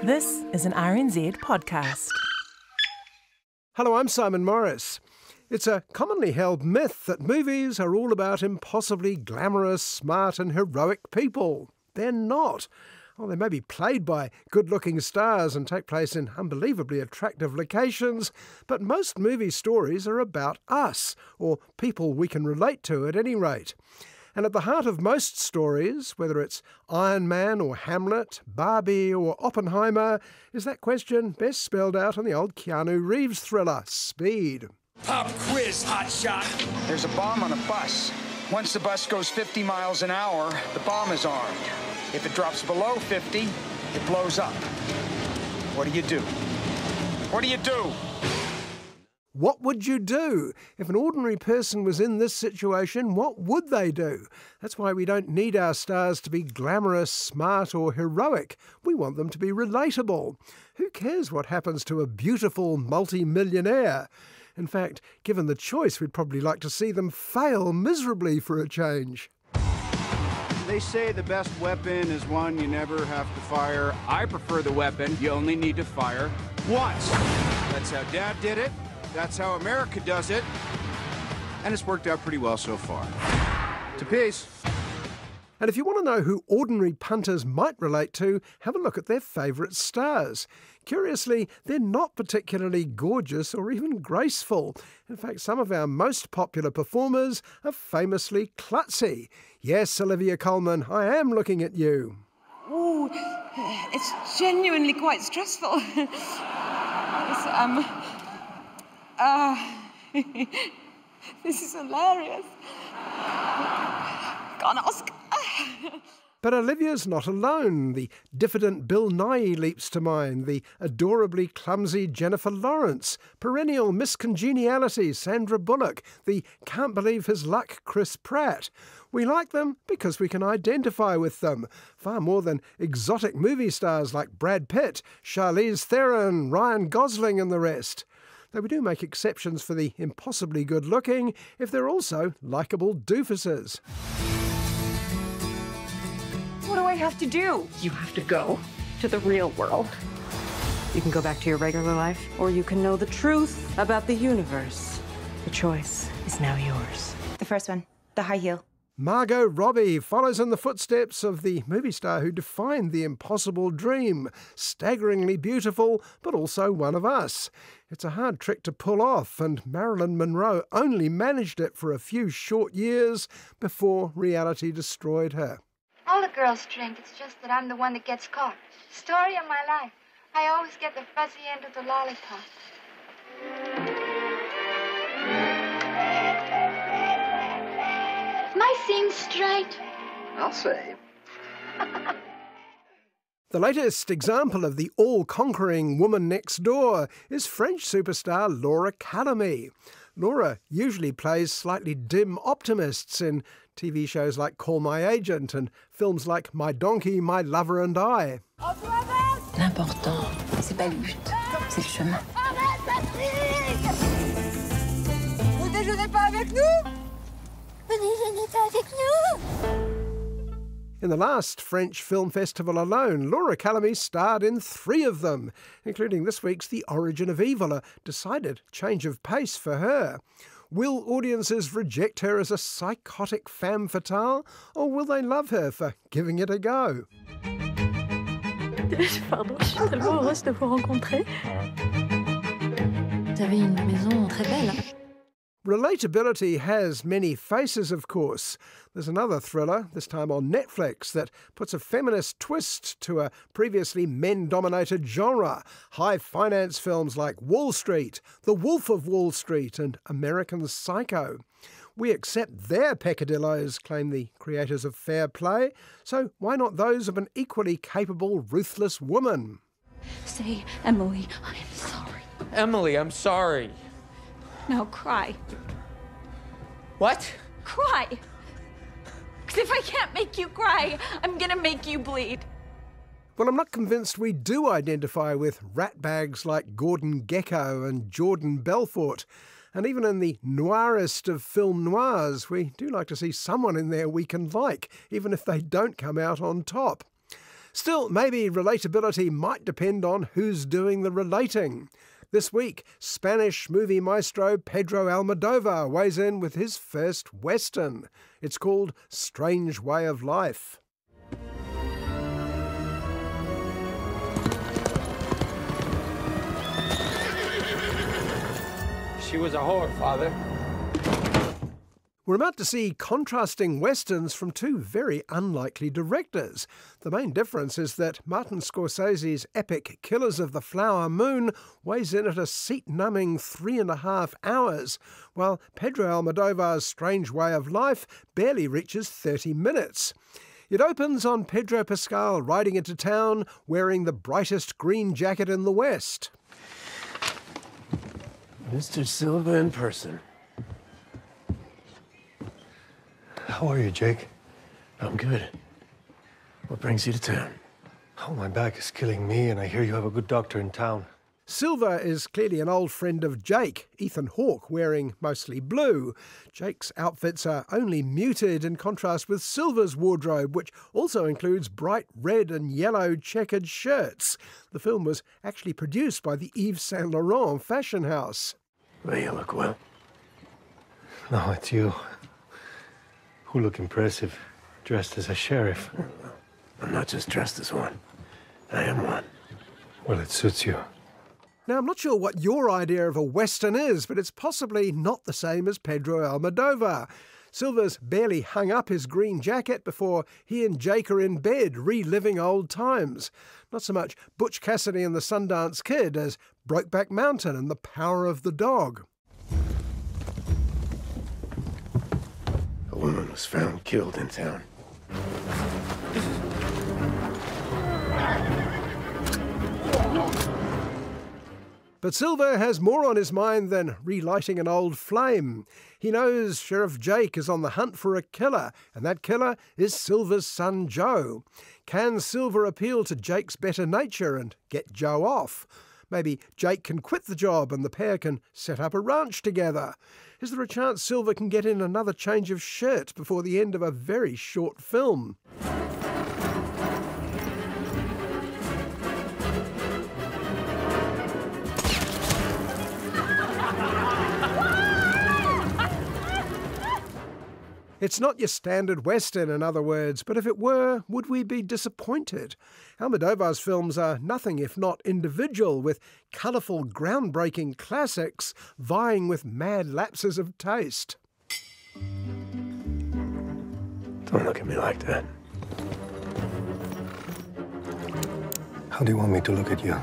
This is an RNZ podcast. Hello, I'm Simon Morris. It's a commonly held myth that movies are all about impossibly glamorous, smart and heroic people. They're not. Oh, they may be played by good-looking stars and take place in unbelievably attractive locations, but most movie stories are about us, or people we can relate to at any rate. And at the heart of most stories, whether it's Iron Man or Hamlet, Barbie or Oppenheimer, is that question best spelled out in the old Keanu Reeves thriller, Speed. Pop quiz, hotshot. There's a bomb on a bus. Once the bus goes 50 miles an hour, the bomb is armed. If it drops below 50, it blows up. What do you do? What do you do? What would you do? If an ordinary person was in this situation, what would they do? That's why we don't need our stars to be glamorous, smart or heroic. We want them to be relatable. Who cares what happens to a beautiful multi-millionaire? In fact, given the choice, we'd probably like to see them fail miserably for a change. They say the best weapon is one you never have to fire. I prefer the weapon you only need to fire once. That's how Dad did it. That's how America does it. And it's worked out pretty well so far. To peace. And if you want to know who ordinary punters might relate to, have a look at their favourite stars. Curiously, they're not particularly gorgeous or even graceful. In fact, some of our most popular performers are famously klutzy. Yes, Olivia Colman, I am looking at you. Oh, it's genuinely quite stressful. This is hilarious. Can't ask. But Olivia's not alone. The diffident Bill Nighy leaps to mind, the adorably clumsy Jennifer Lawrence, perennial Miss Congeniality Sandra Bullock, the can't believe his luck Chris Pratt. We like them because we can identify with them, far more than exotic movie stars like Brad Pitt, Charlize Theron, Ryan Gosling and the rest. Though we do make exceptions for the impossibly good-looking if they're also likeable doofuses. What do I have to do? You have to go to the real world. You can go back to your regular life, or you can know the truth about the universe. The choice is now yours. The first one, the high heel. Margot Robbie follows in the footsteps of the movie star who defined the impossible dream. Staggeringly beautiful, but also one of us. It's a hard trick to pull off, and Marilyn Monroe only managed it for a few short years before reality destroyed her. All the girls drink. It's just that I'm the one that gets caught. Story of my life. I always get the fuzzy end of the lollipop. Am I seeing straight? I'll say. The latest example of the all-conquering woman next door is French superstar Laura Calamy. Laura usually plays slightly dim optimists in TV shows like Call My Agent and films like My Donkey, My Lover and I. L'important, c'est pas le but, c'est le chemin. Arrête, Patrick! Vous déjeunez pas avec nous? Vous déjeunez pas avec nous? In the last French film festival alone, Laura Calamy starred in 3 of them, including this week's The Origin of Evil, a decided change of pace for her. Will audiences reject her as a psychotic femme fatale, or will they love her for giving it a go? Pardon, je suis tellement heureuse de vous rencontrer. Vous avez une maison très belle. Relatability has many faces, of course. There's another thriller, this time on Netflix, that puts a feminist twist to a previously men-dominated genre. High-finance films like Wall Street, The Wolf of Wall Street and American Psycho. We accept their peccadillos, claim the creators of Fair Play, so why not those of an equally capable, ruthless woman? Say, Emily, I'm sorry. Emily, I'm sorry. Now cry. What? Cry! Because if I can't make you cry, I'm gonna make you bleed. Well, I'm not convinced we do identify with ratbags like Gordon Gekko and Jordan Belfort. And even in the noirest of film noirs, we do like to see someone in there we can like, even if they don't come out on top. Still, maybe relatability might depend on who's doing the relating. This week, Spanish movie maestro Pedro Almodovar weighs in with his first Western. It's called Strange Way of Life. She was a whore, Father. We're about to see contrasting westerns from two very unlikely directors. The main difference is that Martin Scorsese's epic Killers of the Flower Moon weighs in at a seat-numbing 3.5 hours, while Pedro Almodovar's Strange Way of Life barely reaches 30 minutes. It opens on Pedro Pascal riding into town wearing the brightest green jacket in the West. Mr. Silva in person. How are you, Jake? I'm good. What brings you to town? Oh, my back is killing me, and I hear you have a good doctor in town. Silva is clearly an old friend of Jake, Ethan Hawke, wearing mostly blue. Jake's outfits are only muted in contrast with Silva's wardrobe, which also includes bright red and yellow checkered shirts. The film was actually produced by the Yves Saint Laurent fashion house. Well, you look well. No, it's you. Who look impressive, dressed as a sheriff. I'm not just dressed as one. I am one. Well, it suits you. Now, I'm not sure what your idea of a Western is, but it's possibly not the same as Pedro Almodovar. Silva's barely hung up his green jacket before he and Jake are in bed, reliving old times. Not so much Butch Cassidy and the Sundance Kid as Brokeback Mountain and the Power of the Dog. A woman was found killed in town. But Silva has more on his mind than relighting an old flame. He knows Sheriff Jake is on the hunt for a killer, and that killer is Silva's son Joe. Can Silva appeal to Jake's better nature and get Joe off? Maybe Jake can quit the job and the pair can set up a ranch together. Is there a chance Silva can get in another change of shirt before the end of a very short film? It's not your standard Western, in other words, but if it were, would we be disappointed? Almodovar's films are nothing if not individual, with colourful, groundbreaking classics vying with mad lapses of taste. Don't look at me like that. How do you want me to look at you?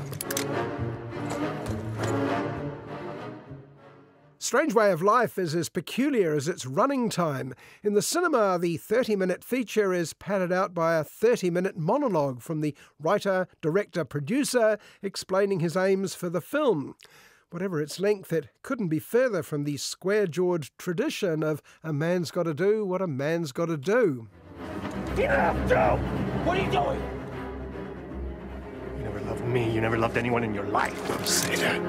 Strange Way of Life is as peculiar as its running time. In the cinema, the 30-minute feature is padded out by a 30-minute monologue from the writer, director, producer explaining his aims for the film. Whatever its length, it couldn't be further from the square-jawed tradition of a man's got to do what a man's got to do. Enough, Joe! What are you doing? You never loved me. You never loved anyone in your life. Don't say that.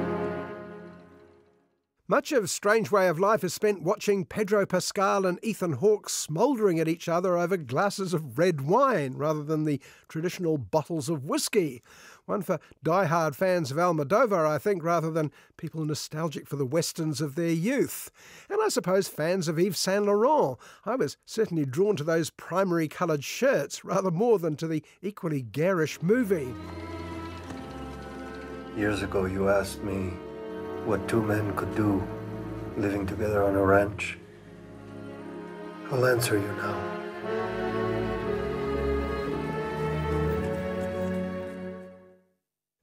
Much of Strange Way of Life is spent watching Pedro Pascal and Ethan Hawke smouldering at each other over glasses of red wine rather than the traditional bottles of whiskey. One for die-hard fans of Almodovar, I think, rather than people nostalgic for the westerns of their youth. And I suppose fans of Yves Saint Laurent. I was certainly drawn to those primary coloured shirts rather more than to the equally garish movie. Years ago, you asked me what two men could do living together on a ranch. I'll answer you now.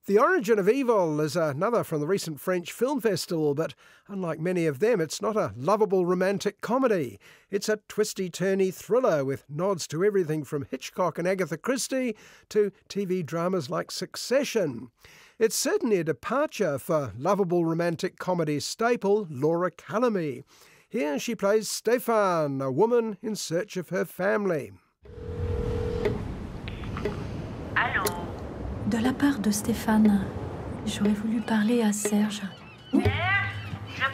The Origin of Evil is another from the recent French Film Festival, but unlike many of them, it's not a lovable romantic comedy. It's a twisty-turny thriller with nods to everything from Hitchcock and Agatha Christie to TV dramas like Succession. It's certainly a departure for lovable romantic comedy staple Laura Calamy. Here she plays Stéphane, a woman in search of her family. Allô? De la part de Stéphane, j'aurais voulu parler à Serge. Je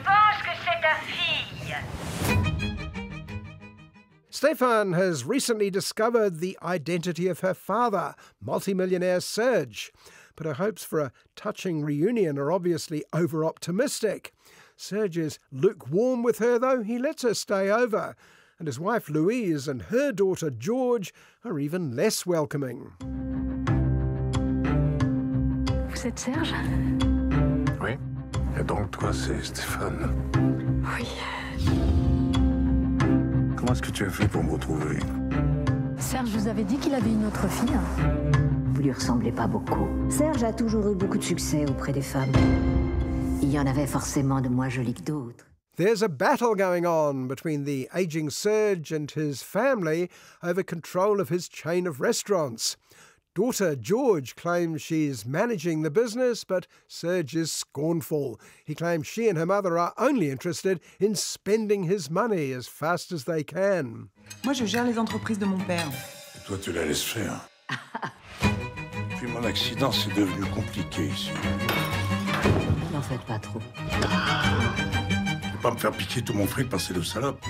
pense que c'est ta fille. Stefan has recently discovered the identity of her father, multimillionaire Serge. But her hopes for a touching reunion are obviously over-optimistic. Serge is lukewarm with her, though he lets her stay over. And his wife Louise and her daughter George are even less welcoming. Vous êtes Serge? Oui. Et donc toi, c'est Stéphane. Oui. Comment est-ce que tu as fait pour me retrouver? Serge vous avait dit qu'il avait une autre fille. Vous lui ressemblez pas beaucoup. Serge a toujours eu beaucoup de succès auprès des femmes. Il y en avait forcément de moins jolies que d'autres. There's a battle going on between the aging Serge and his family over control of his chain of restaurants. Daughter George claims she's managing the business, but Serge is scornful. He claims she and her mother are only interested in spending his money as fast as they can. Moi, je gère les entreprises de mon père. Et toi, tu la laisses faire. Depuis mon accident, c'est devenu compliqué ici. N'en faites pas trop. Je peux pas me faire piquer tout mon fric par ces deux salopes.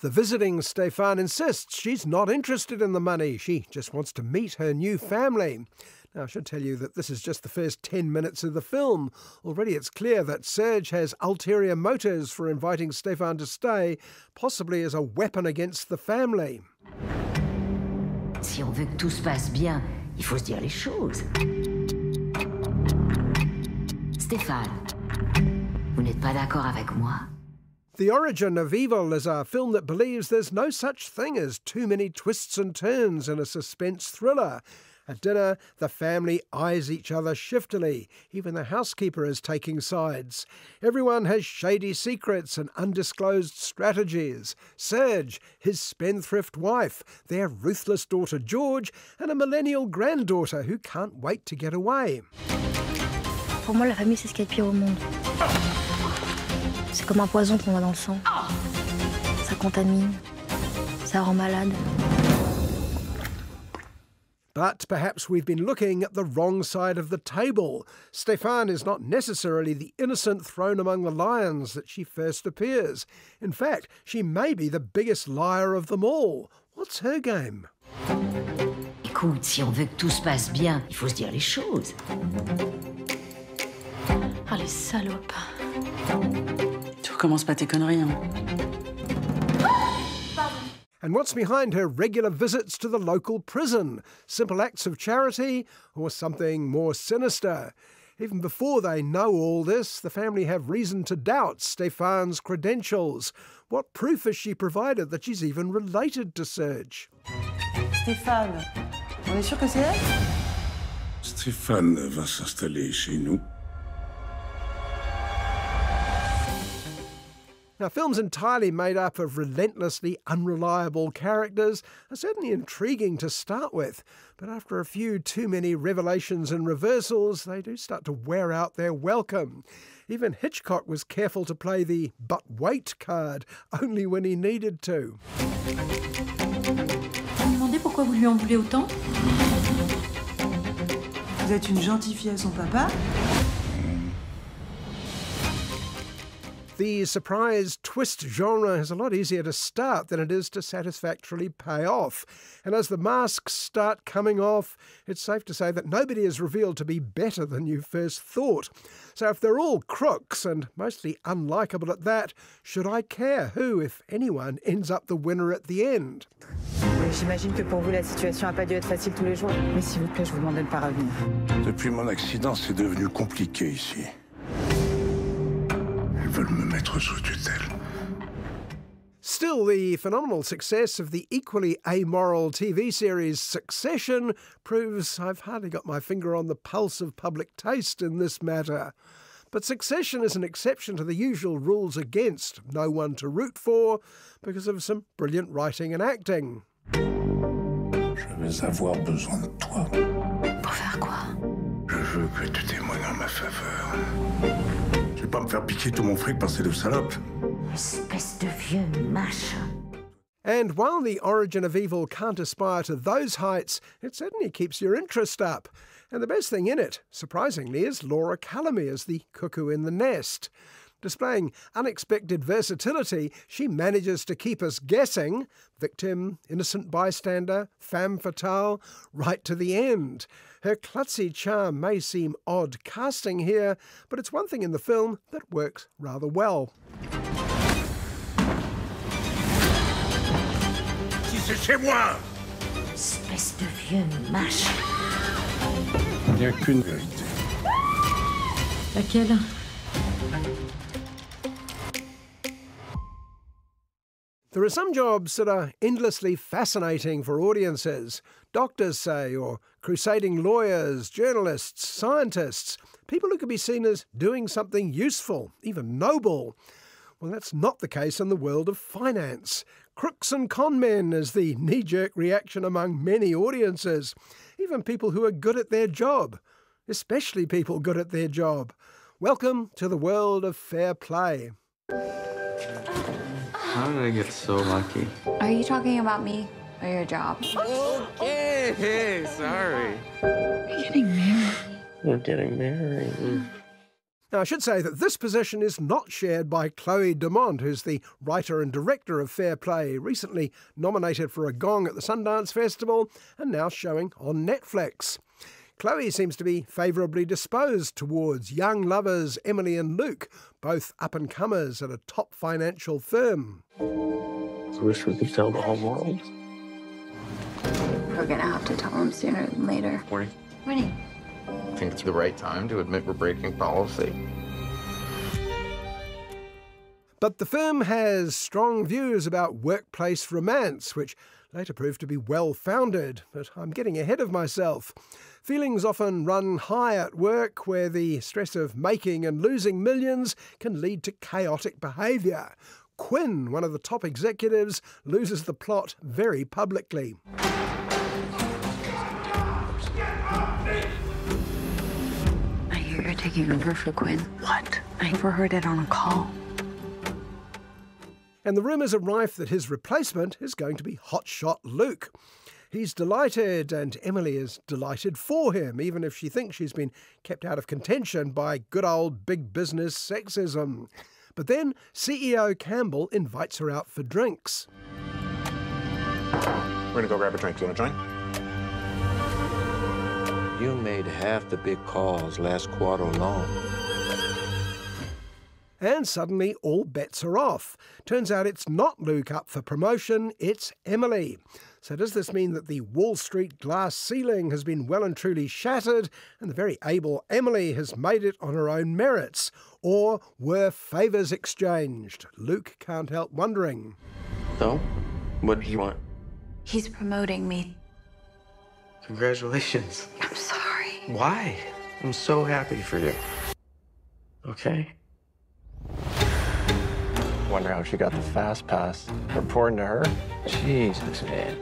The visiting Stefan insists she's not interested in the money. She just wants to meet her new family. Now, I should tell you that this is just the first 10 minutes of the film. Already it's clear that Serge has ulterior motives for inviting Stefan to stay, possibly as a weapon against the family. Si on veut que tout se passe bien, il faut se dire les choses. Stéphane, vous n'êtes pas d'accord avec moi? The Origin of Evil is a film that believes there's no such thing as too many twists and turns in a suspense thriller. At dinner, the family eyes each other shiftily. Even the housekeeper is taking sides. Everyone has shady secrets and undisclosed strategies. Serge, his spendthrift wife, their ruthless daughter George, and a millennial granddaughter who can't wait to get away. Pour moi, la famille, c'est ce qu'il y a de pire au monde. C'est comme un poison qu'on a dans le sang. Ça contamine, ça rend malade. But perhaps we've been looking at the wrong side of the table. Stefan is not necessarily the innocent thrown among the lions that she first appears. In fact, she may be the biggest liar of them all. What's her game? Écoute, si on veut que tout se passe bien, il faut se dire les choses. Ah, les salopes. Tu recommences pas tes conneries, hein. And what's behind her regular visits to the local prison? Simple acts of charity or something more sinister? Even before they know all this, the family have reason to doubt Stefan's credentials. What proof has she provided that she's even related to Serge? Stéphane, on est sûr que c'est elle? Stéphane va s'installer chez nous. Now, films entirely made up of relentlessly unreliable characters are certainly intriguing to start with, but after a few too many revelations and reversals, they do start to wear out their welcome. Even Hitchcock was careful to play the "but wait" card, only when he needed to. Vous me demandez pourquoi vous lui en voulez autant? Vous êtes une gentille fille à son papa? The surprise twist genre is a lot easier to start than it is to satisfactorily pay off. And as the masks start coming off, it's safe to say that nobody is revealed to be better than you first thought. So if they're all crooks, and mostly unlikable at that, should I care who, if anyone, ends up the winner at the end? J'imagine que pour vous, la situation n'a pas dû être facile tous les jours. Mais s'il vous plaît, je vous demande de ne pas revenir. Depuis mon accident, c'est devenu compliqué ici. Ils veulent me mettre sous tutelle. Still, the phenomenal success of the equally amoral TV series Succession proves I've hardly got my finger on the pulse of public taste in this matter. But Succession is an exception to the usual rules against no one to root for because of some brilliant writing and acting. Je vais avoir besoin de toi. Pour faire quoi? Je veux que tu témoignes en ma faveur. Je vais pas me faire piquer tout mon fric par ces deux salopes. Espèce de vieux mâche. And while The Origin of Evil can't aspire to those heights, it certainly keeps your interest up. And the best thing in it, surprisingly, is Laura Calamy as the cuckoo in the nest. Displaying unexpected versatility, she manages to keep us guessing, victim, innocent bystander, femme fatale, right to the end. Her klutzy charm may seem odd casting here, but it's one thing in the film that works rather well. C'est chez moi! Espèce de vieux mâche. Il n'y a qu'une vérité. Laquelle? There are some jobs that are endlessly fascinating for audiences. Doctors, say, or crusading lawyers, journalists, scientists, people who can be seen as doing something useful, even noble. Well, that's not the case in the world of finance. Crooks and con men is the knee-jerk reaction among many audiences, even people who are good at their job, especially people good at their job. Welcome to the world of fair play. How did I get so lucky? Are you talking about me or your job? Okay, sorry. Are you getting married? We're getting married. Now, I should say that this position is not shared by Chloe Dumont, who's the writer and director of Fair Play, recently nominated for a Gong at the Sundance Festival and now showing on Netflix. Chloe seems to be favourably disposed towards young lovers Emily and Luke, both up-and-comers at a top financial firm. I wish we could tell the whole world. We're gonna have to tell him sooner than later. Morning. Morning. I think it's the right time to admit we're breaking policy. But the firm has strong views about workplace romance, which later proved to be well-founded, but I'm getting ahead of myself. Feelings often run high at work, where the stress of making and losing millions can lead to chaotic behaviour. Quinn, one of the top executives, loses the plot very publicly. I hear you're taking over for Quinn. What? I overheard it on a call. And the rumours are rife that his replacement is going to be hotshot Luke. He's delighted, and Emily is delighted for him, even if she thinks she's been kept out of contention by good old big business sexism. But then CEO Campbell invites her out for drinks. We're gonna go grab a drink. You wanna join? You made half the big calls last quarter alone. And suddenly all bets are off. Turns out it's not Luke up for promotion, it's Emily. So does this mean that the Wall Street glass ceiling has been well and truly shattered and the very able Emily has made it on her own merits? Or were favours exchanged? Luke can't help wondering. So, what do you want? He's promoting me. Congratulations. I'm sorry. Why? I'm so happy for you. Okay. Wonder how she got the fast pass. Reporting to her? Jesus, man.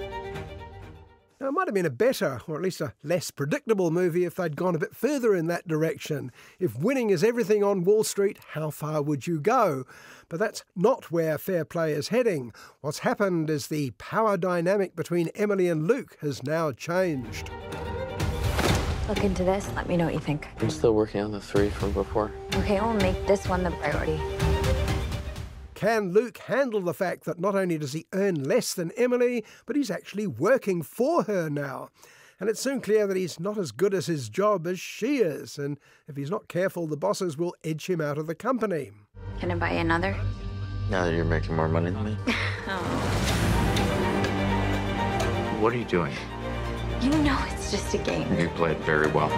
Now, it might have been a better, or at least a less predictable movie if they'd gone a bit further in that direction. If winning is everything on Wall Street, how far would you go? But that's not where Fair Play is heading. What's happened is the power dynamic between Emily and Luke has now changed. Look into this. Let me know what you think. I'm still working on the 3 from before. Okay, we'll make this one the priority. Can Luke handle the fact that not only does he earn less than Emily, but he's actually working for her now? And it's soon clear that he's not as good at his job as she is, and if he's not careful, the bosses will edge him out of the company. Can I buy you another? Now that you're making more money than me. Oh. What are you doing? You know it's just a game. You played very well.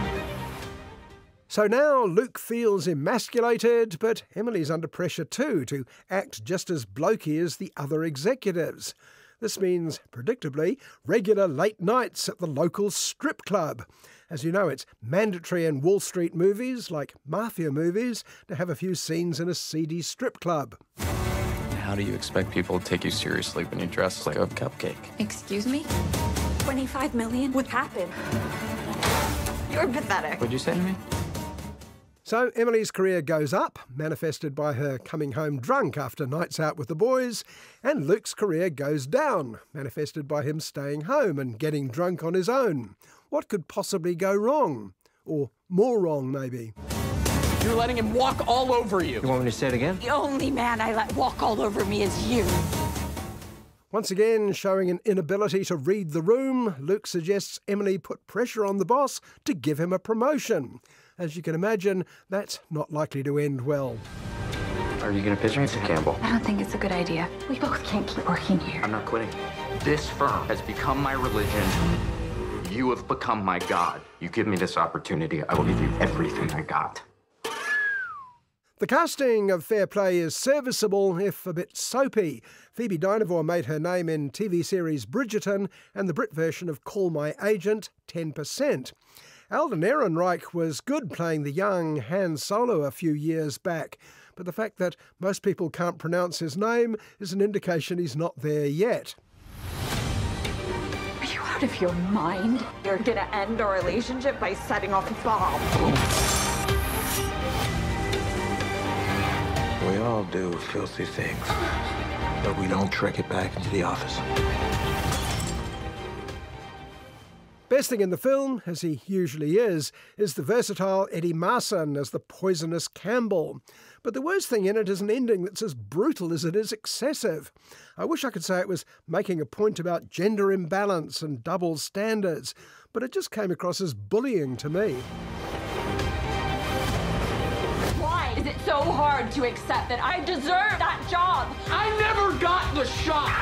So now Luke feels emasculated, but Emily's under pressure too to act just as blokey as the other executives. This means, predictably, regular late nights at the local strip club. As you know, it's mandatory in Wall Street movies, like mafia movies, to have a few scenes in a seedy strip club. How do you expect people to take you seriously when you dress like a cupcake? Excuse me? 25 million would happen. You're pathetic. What'd you say to me? So Emily's career goes up, manifested by her coming home drunk after nights out with the boys, and Luke's career goes down, manifested by him staying home and getting drunk on his own. What could possibly go wrong? Or more wrong, maybe? You're letting him walk all over you. You want me to say it again? The only man I let walk all over me is you. Once again, showing an inability to read the room, Luke suggests Emily put pressure on the boss to give him a promotion. As you can imagine, that's not likely to end well. Are you going to pitch me to Campbell? I don't think it's a good idea. We both can't keep working here. I'm not quitting. This firm has become my religion. You have become my God. You give me this opportunity, I will give you everything I got. The casting of Fair Play is serviceable, if a bit soapy. Phoebe Dynevor made her name in TV series Bridgerton and the Brit version of Call My Agent, 10%. Alden Ehrenreich was good playing the young Han Solo a few years back, but the fact that most people can't pronounce his name is an indication he's not there yet. Are you out of your mind? You're gonna end our relationship by setting off a bomb. We all do filthy things, but we don't trick it back into the office. Best thing in the film, as he usually is the versatile Eddie Marsan as the poisonous Campbell. But the worst thing in it is an ending that's as brutal as it is excessive. I wish I could say it was making a point about gender imbalance and double standards, but it just came across as bullying to me. Why is it so hard to accept that I deserve that job? I never got the shot.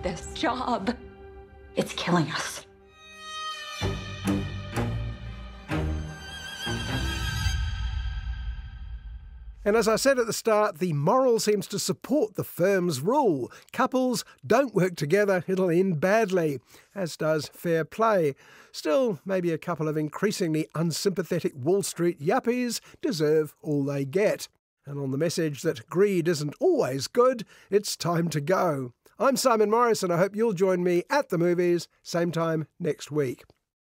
This job, it's killing us. And as I said at the start, the moral seems to support the firm's rule. Couples don't work together, it'll end badly, as does Fair Play. Still, maybe a couple of increasingly unsympathetic Wall Street yuppies deserve all they get. And on the message that greed isn't always good, it's time to go. I'm Simon Morris, and I hope you'll join me at the movies, same time next week.